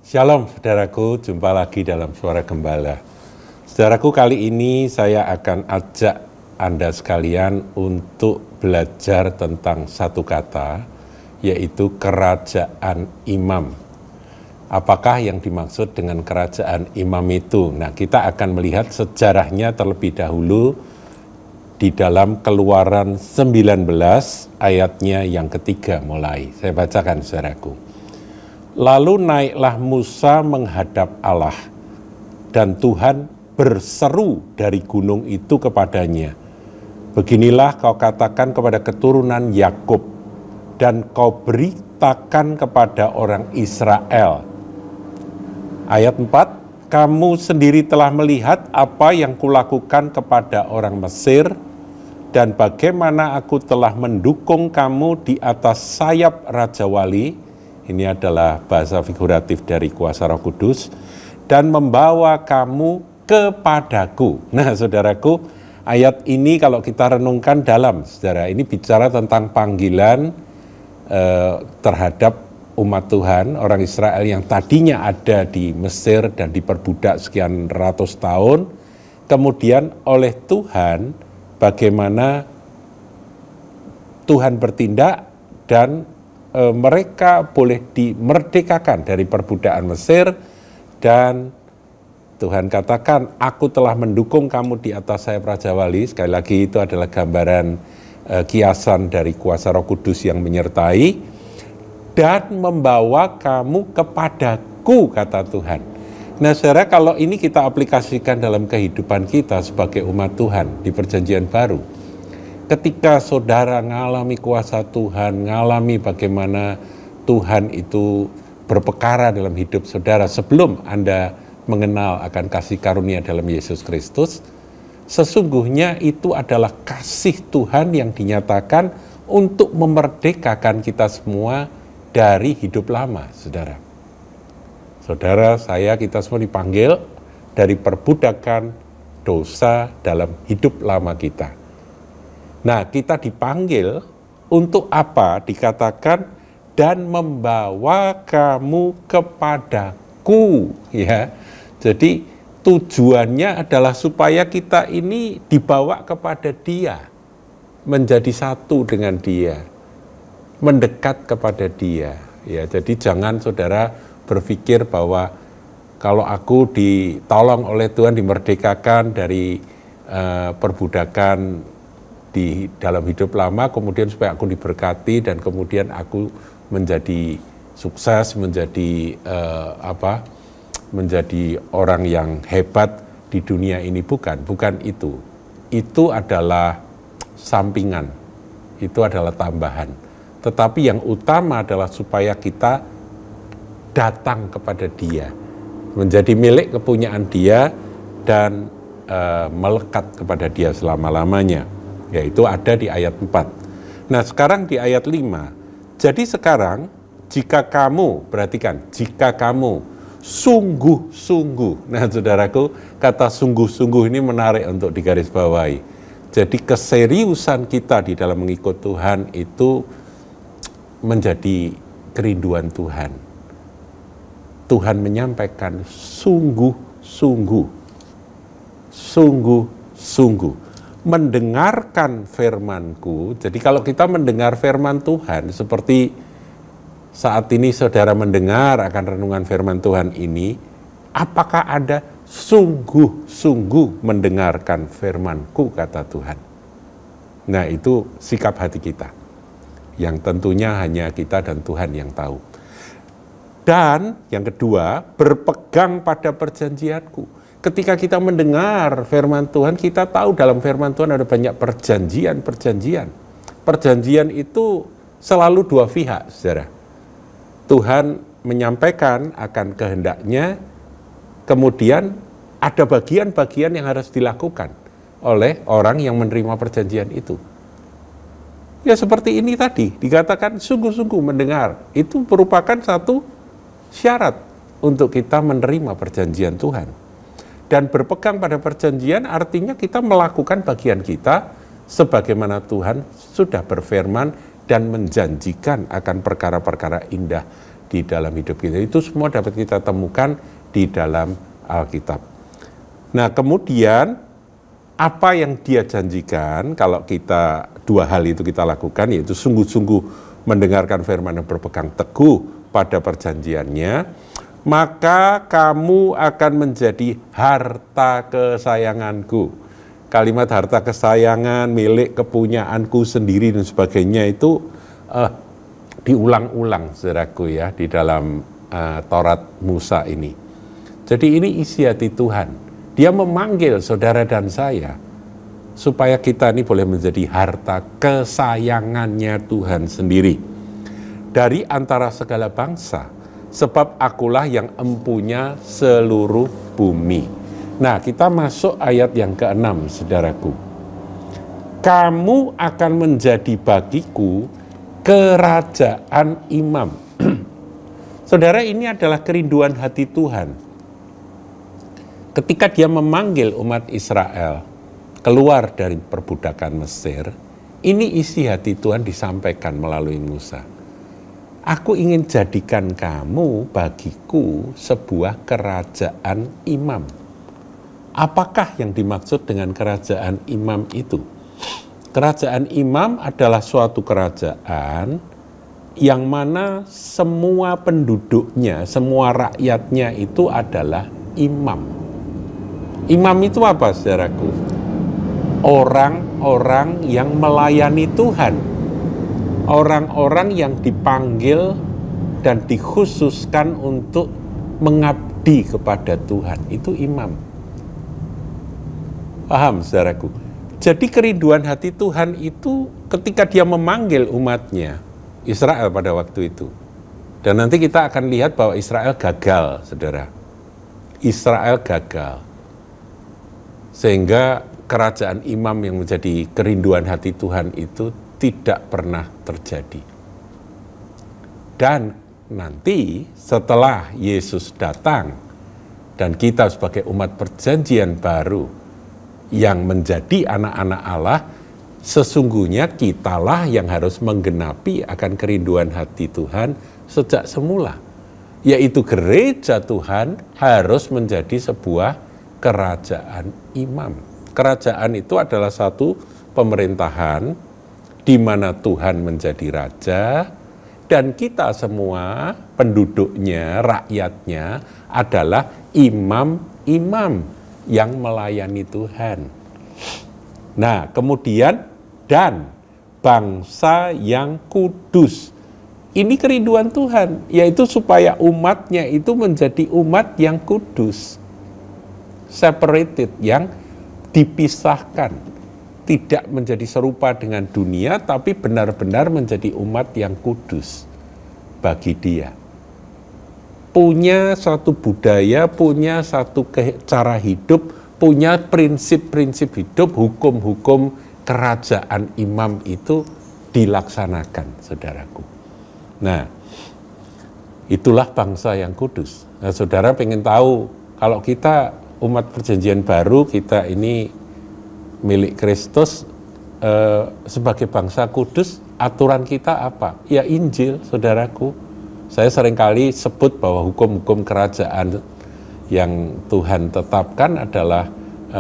Shalom saudaraku, jumpa lagi dalam Suara Gembala. Saudaraku, kali ini saya akan ajak Anda sekalian untuk belajar tentang satu kata, yaitu kerajaan imam. Apakah yang dimaksud dengan kerajaan imam itu? Nah, kita akan melihat sejarahnya terlebih dahulu di dalam Keluaran 19 ayatnya yang ketiga mulai. Saya bacakan saudaraku. Lalu naiklah Musa menghadap Allah, dan Tuhan berseru dari gunung itu kepadanya, beginilah kau katakan kepada keturunan Yakub, dan kau beritakan kepada orang Israel. Ayat 4, kamu sendiri telah melihat apa yang kulakukan kepada orang Mesir, dan bagaimana aku telah mendukung kamu di atas sayap Raja Wali. Ini adalah bahasa figuratif dari kuasa Roh Kudus, dan membawa kamu kepadaku. Nah, saudaraku, ayat ini kalau kita renungkan dalam, saudara, ini bicara tentang panggilan terhadap umat Tuhan, orang Israel yang tadinya ada di Mesir dan diperbudak sekian ratus tahun, kemudian oleh Tuhan, bagaimana Tuhan bertindak dan mereka boleh dimerdekakan dari perbudakan Mesir, dan Tuhan katakan, aku telah mendukung kamu di atas sayap Raja Wali. Sekali lagi itu adalah gambaran kiasan dari kuasa Roh Kudus yang menyertai, dan membawa kamu kepadaku, kata Tuhan. Nah, saudara, kalau ini kita aplikasikan dalam kehidupan kita sebagai umat Tuhan di Perjanjian Baru, ketika saudara ngalami kuasa Tuhan, ngalami bagaimana Tuhan itu berpekara dalam hidup saudara sebelum Anda mengenal akan kasih karunia dalam Yesus Kristus, sesungguhnya itu adalah kasih Tuhan yang dinyatakan untuk memerdekakan kita semua dari hidup lama, saudara. Saudara, saya, kita semua dipanggil dari perbudakan dosa dalam hidup lama kita. Nah, kita dipanggil untuk apa? Dikatakan, dan membawa kamu kepadaku, ya. Jadi tujuannya adalah supaya kita ini dibawa kepada Dia, menjadi satu dengan Dia, mendekat kepada Dia. Ya, jadi jangan saudara berpikir bahwa kalau aku ditolong oleh Tuhan, dimerdekakan dari perbudakan di dalam hidup lama, kemudian supaya aku diberkati dan kemudian aku menjadi sukses, menjadi menjadi orang yang hebat di dunia ini. Bukan itu. Itu adalah sampingan, itu adalah tambahan. Tetapi yang utama adalah supaya kita datang kepada Dia, menjadi milik kepunyaan Dia, dan melekat kepada Dia selama-lamanya. Yaitu ada di ayat 4. Nah, sekarang di ayat 5. Jadi sekarang, jika kamu, perhatikan, jika kamu sungguh-sungguh. Nah, saudaraku, kata sungguh-sungguh ini menarik untuk digarisbawahi. Jadi keseriusan kita di dalam mengikut Tuhan itu menjadi kerinduan Tuhan. Tuhan menyampaikan sungguh-sungguh. Sungguh-sungguh. Mendengarkan firman-Ku. Jadi kalau kita mendengar firman Tuhan, seperti saat ini saudara mendengar akan renungan firman Tuhan ini, apakah ada sungguh-sungguh mendengarkan firman-Ku, kata Tuhan. Nah, itu sikap hati kita, yang tentunya hanya kita dan Tuhan yang tahu. Dan yang kedua, berpegang pada perjanjian-Ku. Ketika kita mendengar firman Tuhan, kita tahu dalam firman Tuhan ada banyak perjanjian-perjanjian. Perjanjian itu selalu dua pihak, saudara. Tuhan menyampaikan akan kehendaknya, kemudian ada bagian-bagian yang harus dilakukan oleh orang yang menerima perjanjian itu. Ya seperti ini tadi, dikatakan sungguh-sungguh mendengar. Itu merupakan satu syarat untuk kita menerima perjanjian Tuhan. Dan berpegang pada perjanjian artinya kita melakukan bagian kita sebagaimana Tuhan sudah berfirman dan menjanjikan akan perkara-perkara indah di dalam hidup kita. Itu semua dapat kita temukan di dalam Alkitab. Nah, kemudian apa yang dia janjikan kalau kita dua hal itu kita lakukan, yaitu sungguh-sungguh mendengarkan firman dan berpegang teguh pada perjanjiannya, maka kamu akan menjadi harta kesayanganku. Kalimat harta kesayangan, milik kepunyaanku sendiri dan sebagainya itu diulang-ulang, saudaraku ya, di dalam Taurat Musa ini. Jadi ini isi hati Tuhan. Dia memanggil saudara dan saya supaya kita ini boleh menjadi harta kesayangannya Tuhan sendiri dari antara segala bangsa, sebab akulah yang empunya seluruh bumi. Nah, kita masuk ayat yang ke-6, saudaraku. Kamu akan menjadi bagiku kerajaan imam. Saudara, ini adalah kerinduan hati Tuhan. Ketika dia memanggil umat Israel keluar dari perbudakan Mesir, ini isi hati Tuhan disampaikan melalui Musa. Aku ingin jadikan kamu bagiku sebuah kerajaan imam. Apakah yang dimaksud dengan kerajaan imam itu? Kerajaan imam adalah suatu kerajaan yang mana semua penduduknya, semua rakyatnya itu adalah imam. Imam itu apa, saudaraku? Orang-orang yang melayani Tuhan. Orang-orang yang dipanggil dan dikhususkan untuk mengabdi kepada Tuhan. Itu imam. Paham, saudaraku? Jadi kerinduan hati Tuhan itu ketika dia memanggil umatnya, Israel pada waktu itu. Dan nanti kita akan lihat bahwa Israel gagal, saudara. Israel gagal. Sehingga kerajaan imam yang menjadi kerinduan hati Tuhan itu tidak pernah terjadi. Dan nanti setelah Yesus datang dan kita sebagai umat perjanjian baru yang menjadi anak-anak Allah, sesungguhnya kitalah yang harus menggenapi akan kerinduan hati Tuhan sejak semula. Yaitu gereja Tuhan harus menjadi sebuah kerajaan imam. Kerajaan itu adalah satu pemerintahan di mana Tuhan menjadi raja dan kita semua penduduknya, rakyatnya adalah imam-imam yang melayani Tuhan. Nah, kemudian dan bangsa yang kudus. Ini kerinduan Tuhan, yaitu supaya umatnya itu menjadi umat yang kudus. Separated, yang dipisahkan, tidak menjadi serupa dengan dunia, tapi benar-benar menjadi umat yang kudus bagi Dia. Punya satu budaya, punya satu cara hidup, punya prinsip-prinsip hidup, hukum-hukum kerajaan imam itu dilaksanakan, saudaraku. Nah, itulah bangsa yang kudus. Nah, saudara pengen tahu, kalau kita umat perjanjian baru, kita ini milik Kristus, sebagai bangsa kudus, aturan kita apa? Ya Injil, saudaraku. Saya seringkali sebut bahwa hukum-hukum kerajaan yang Tuhan tetapkan adalah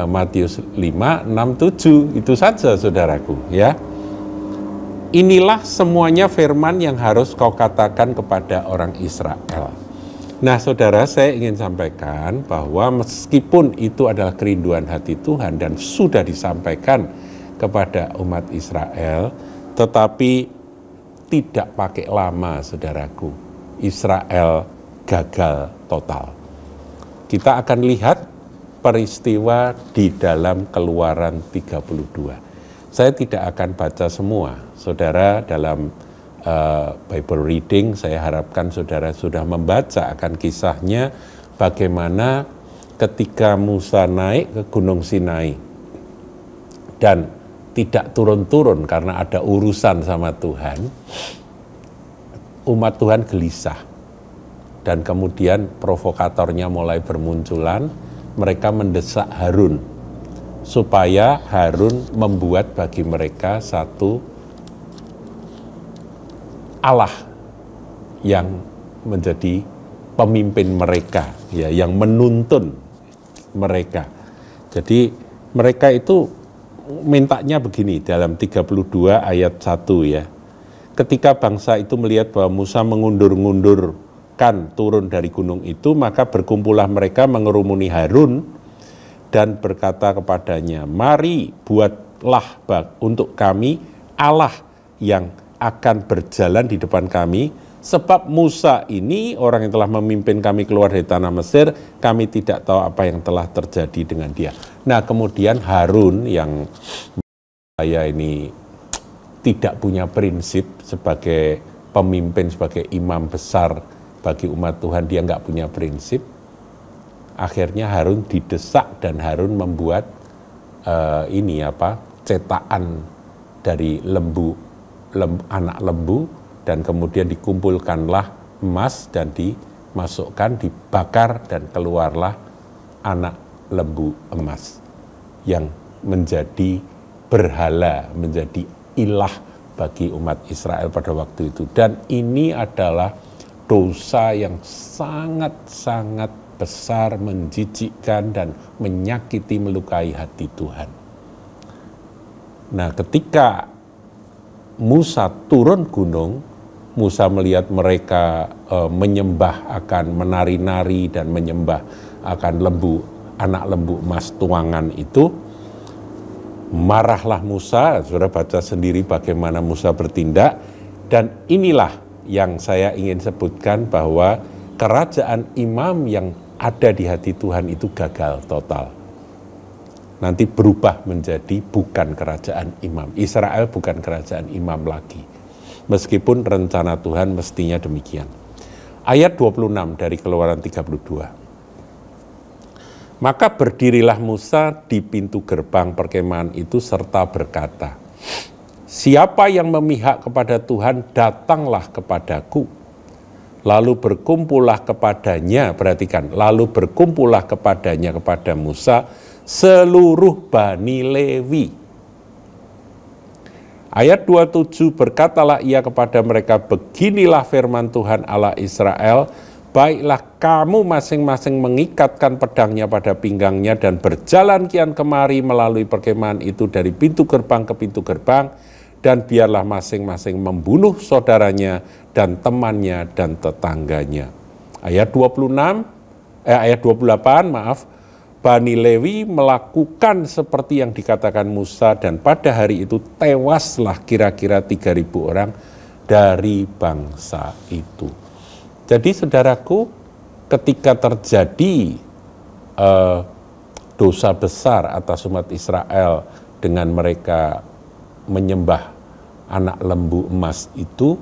Matius 5, 6, 7. Itu saja, saudaraku, ya. Inilah semuanya firman yang harus kau katakan kepada orang Israel. Nah, saudara, saya ingin sampaikan bahwa meskipun itu adalah kerinduan hati Tuhan dan sudah disampaikan kepada umat Israel, tetapi tidak pakai lama, saudaraku. Israel gagal total. Kita akan lihat peristiwa di dalam Keluaran 32. Saya tidak akan baca semua, saudara, dalam Bible reading, saya harapkan saudara sudah membaca akan kisahnya bagaimana ketika Musa naik ke Gunung Sinai dan tidak turun-turun karena ada urusan sama Tuhan, umat Tuhan gelisah. Dan kemudian provokatornya mulai bermunculan, mereka mendesak Harun supaya Harun membuat bagi mereka satu Allah yang menjadi pemimpin mereka, ya, yang menuntun mereka. Jadi mereka itu mintanya begini dalam 32 ayat 1 ya. Ketika bangsa itu melihat bahwa Musa mengundur-ngundurkan turun dari gunung itu, maka berkumpullah mereka mengerumuni Harun dan berkata kepadanya, "Mari buatlah untuk kami Allah yang akan berjalan di depan kami, sebab Musa ini orang yang telah memimpin kami keluar dari tanah Mesir, kami tidak tahu apa yang telah terjadi dengan dia." Nah, kemudian Harun yang saya ini tidak punya prinsip sebagai pemimpin, sebagai imam besar bagi umat Tuhan, dia nggak punya prinsip. Akhirnya Harun didesak dan Harun membuat cetakan dari anak lembu, dan kemudian dikumpulkanlah emas dan dimasukkan, dibakar, dan keluarlah anak lembu emas yang menjadi berhala, menjadi ilah bagi umat Israel pada waktu itu. Dan ini adalah dosa yang sangat-sangat besar, menjijikkan dan menyakiti, melukai hati Tuhan. Nah, ketika Musa turun gunung, Musa melihat mereka menyembah akan menari-nari dan menyembah akan anak lembu emas tuangan itu. Marahlah Musa, saudara baca sendiri bagaimana Musa bertindak, dan inilah yang saya ingin sebutkan bahwa kerajaan imam yang ada di hati Tuhan itu gagal total. Nanti berubah menjadi bukan kerajaan imam. Israel bukan kerajaan imam lagi. Meskipun rencana Tuhan mestinya demikian. Ayat 26 dari Keluaran 32. Maka berdirilah Musa di pintu gerbang perkemahan itu serta berkata, "Siapa yang memihak kepada Tuhan, datanglah kepadaku." Lalu berkumpullah kepadanya, perhatikan, lalu berkumpullah kepadanya kepada Musa seluruh Bani Lewi. Ayat 27, berkatalah ia kepada mereka, "Beginilah firman Tuhan Allah Israel, baiklah kamu masing-masing mengikatkan pedangnya pada pinggangnya dan berjalan kian kemari melalui perkemahan itu dari pintu gerbang ke pintu gerbang, dan biarlah masing-masing membunuh saudaranya dan temannya dan tetangganya." Ayat 28, Bani Lewi melakukan seperti yang dikatakan Musa, dan pada hari itu tewaslah kira-kira 3.000 orang dari bangsa itu. Jadi saudaraku, ketika terjadi dosa besar atas umat Israel dengan mereka menyembah anak lembu emas itu,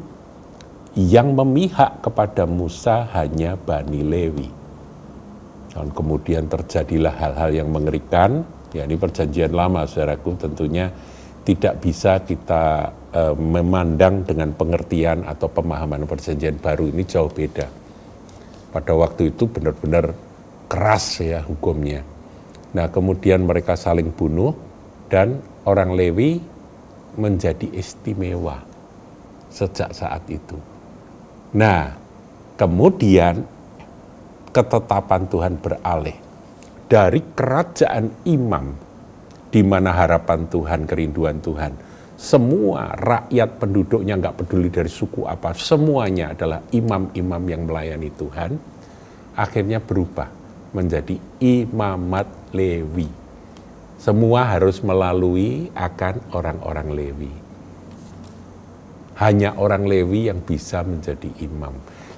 yang memihak kepada Musa hanya Bani Lewi. Dan kemudian terjadilah hal-hal yang mengerikan, ya ini perjanjian lama saudaraku, tentunya tidak bisa kita memandang dengan pengertian atau pemahaman perjanjian baru, ini jauh beda. Pada waktu itu benar-benar keras ya hukumnya. Nah, kemudian mereka saling bunuh dan orang Lewi menjadi istimewa sejak saat itu. Nah, kemudian ketetapan Tuhan beralih dari kerajaan imam, di mana harapan Tuhan, kerinduan Tuhan, semua rakyat penduduknya, nggak peduli dari suku apa, semuanya adalah imam-imam yang melayani Tuhan, akhirnya berubah menjadi imamat Lewi. Semua harus melalui akan orang-orang Lewi. Hanya orang Lewi yang bisa menjadi imam.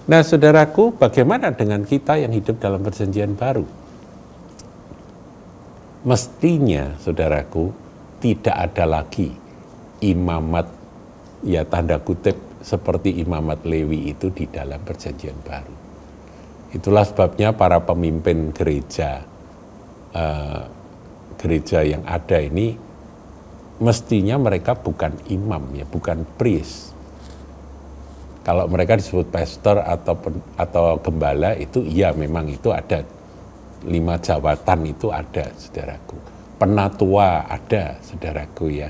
Nah, saudaraku, bagaimana dengan kita yang hidup dalam perjanjian baru? Mestinya, saudaraku, tidak ada lagi imamat, ya tanda kutip, seperti imamat Lewi itu di dalam perjanjian baru. Itulah sebabnya para pemimpin gereja yang ada ini, mestinya mereka bukan imam, ya, bukan priest. Kalau mereka disebut pastor atau gembala, itu iya memang itu ada 5 jabatan, itu ada saudaraku. Penatua ada saudaraku ya.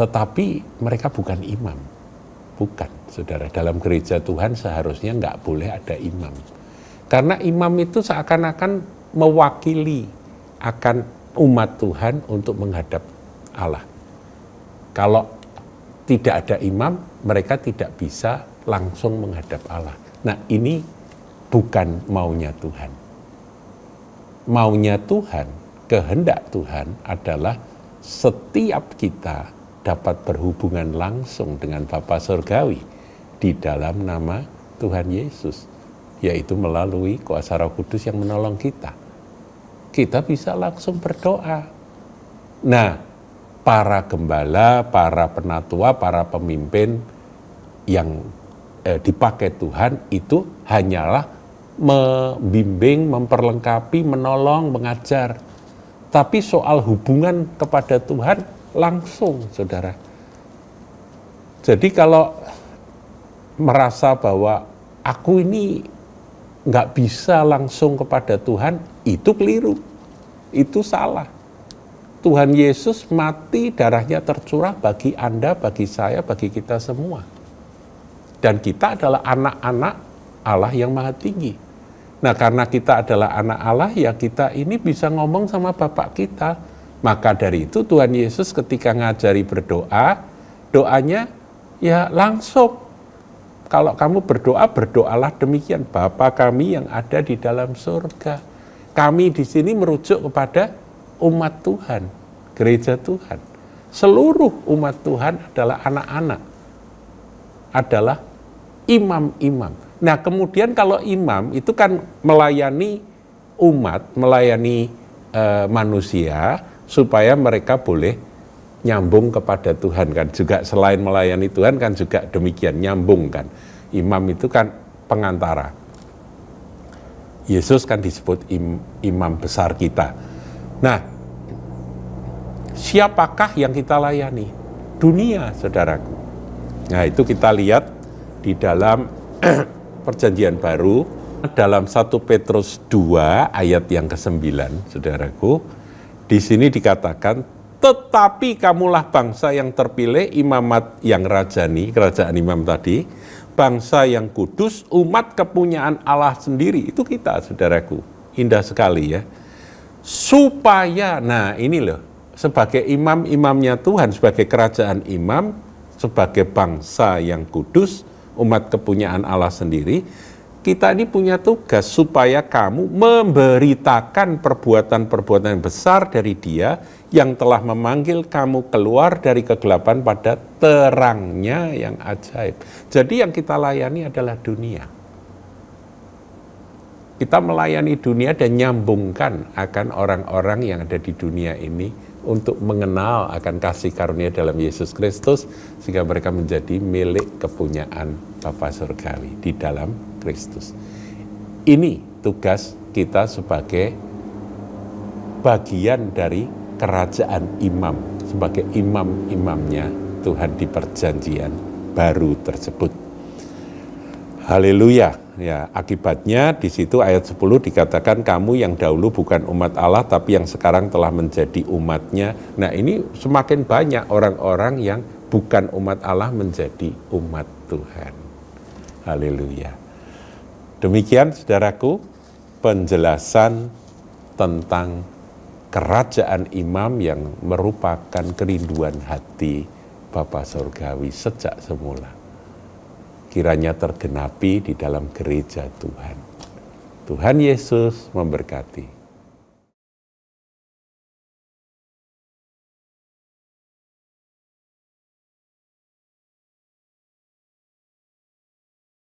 Tetapi mereka bukan imam. Bukan, saudara. Dalam gereja Tuhan seharusnya nggak boleh ada imam. Karena imam itu seakan-akan mewakili akan umat Tuhan untuk menghadap Allah. Kalau tidak ada imam, mereka tidak bisa langsung menghadap Allah. Nah, ini bukan maunya Tuhan. Maunya Tuhan, kehendak Tuhan adalah setiap kita dapat berhubungan langsung dengan Bapa Surgawi di dalam nama Tuhan Yesus, yaitu melalui kuasa Roh Kudus yang menolong kita. Kita bisa langsung berdoa. Nah, para gembala, para penatua, para pemimpin yang dipakai Tuhan itu hanyalah membimbing, memperlengkapi, menolong, mengajar. Tapi soal hubungan kepada Tuhan langsung, saudara. Jadi kalau merasa bahwa aku ini nggak bisa langsung kepada Tuhan, itu keliru, itu salah. Tuhan Yesus mati, darahnya tercurah bagi Anda, bagi saya, bagi kita semua. Dan kita adalah anak-anak Allah yang Maha Tinggi. Nah, karena kita adalah anak Allah, ya kita ini bisa ngomong sama Bapak kita. Maka dari itu Tuhan Yesus ketika ngajari berdoa, doanya ya langsung. Kalau kamu berdoa, berdoalah demikian. Bapa kami yang ada di dalam surga. Kami di sini merujuk kepada umat Tuhan, gereja Tuhan. Seluruh umat Tuhan adalah anak-anak, adalah imam-imam. Nah, kemudian kalau imam itu kan melayani umat, melayani manusia, supaya mereka boleh nyambung kepada Tuhan kan. Juga selain melayani Tuhan kan juga demikian, nyambung kan. Imam itu kan pengantara. Yesus kan disebut imam besar kita. Nah, siapakah yang kita layani? Dunia, saudaraku. Nah, itu kita lihat di dalam Perjanjian Baru, dalam 1 Petrus 2 ayat yang ke-9, saudaraku. Di sini dikatakan, tetapi kamulah bangsa yang terpilih, imamat yang rajani, kerajaan imam tadi, bangsa yang kudus, umat kepunyaan Allah sendiri. Itu kita, saudaraku. Indah sekali ya. Supaya, nah ini loh, sebagai imam-imamnya Tuhan, sebagai kerajaan imam, sebagai bangsa yang kudus, umat kepunyaan Allah sendiri, kita ini punya tugas supaya kamu memberitakan perbuatan-perbuatan yang besar dari Dia yang telah memanggil kamu keluar dari kegelapan pada terangnya yang ajaib. Jadi yang kita layani adalah dunia. Kita melayani dunia dan nyambungkan akan orang-orang yang ada di dunia ini untuk mengenal akan kasih karunia dalam Yesus Kristus, sehingga mereka menjadi milik kepunyaan Bapa Surgawi di dalam Kristus. Ini tugas kita sebagai bagian dari kerajaan imam, sebagai imam-imamnya Tuhan di perjanjian baru tersebut. Haleluya. Ya, akibatnya di situ ayat 10 dikatakan kamu yang dahulu bukan umat Allah tapi yang sekarang telah menjadi umatnya. Nah, ini semakin banyak orang-orang yang bukan umat Allah menjadi umat Tuhan. Haleluya. Demikian saudaraku penjelasan tentang kerajaan imam yang merupakan kerinduan hati Bapa Surgawi sejak semula. Kiranya tergenapi di dalam gereja Tuhan. Tuhan Yesus memberkati.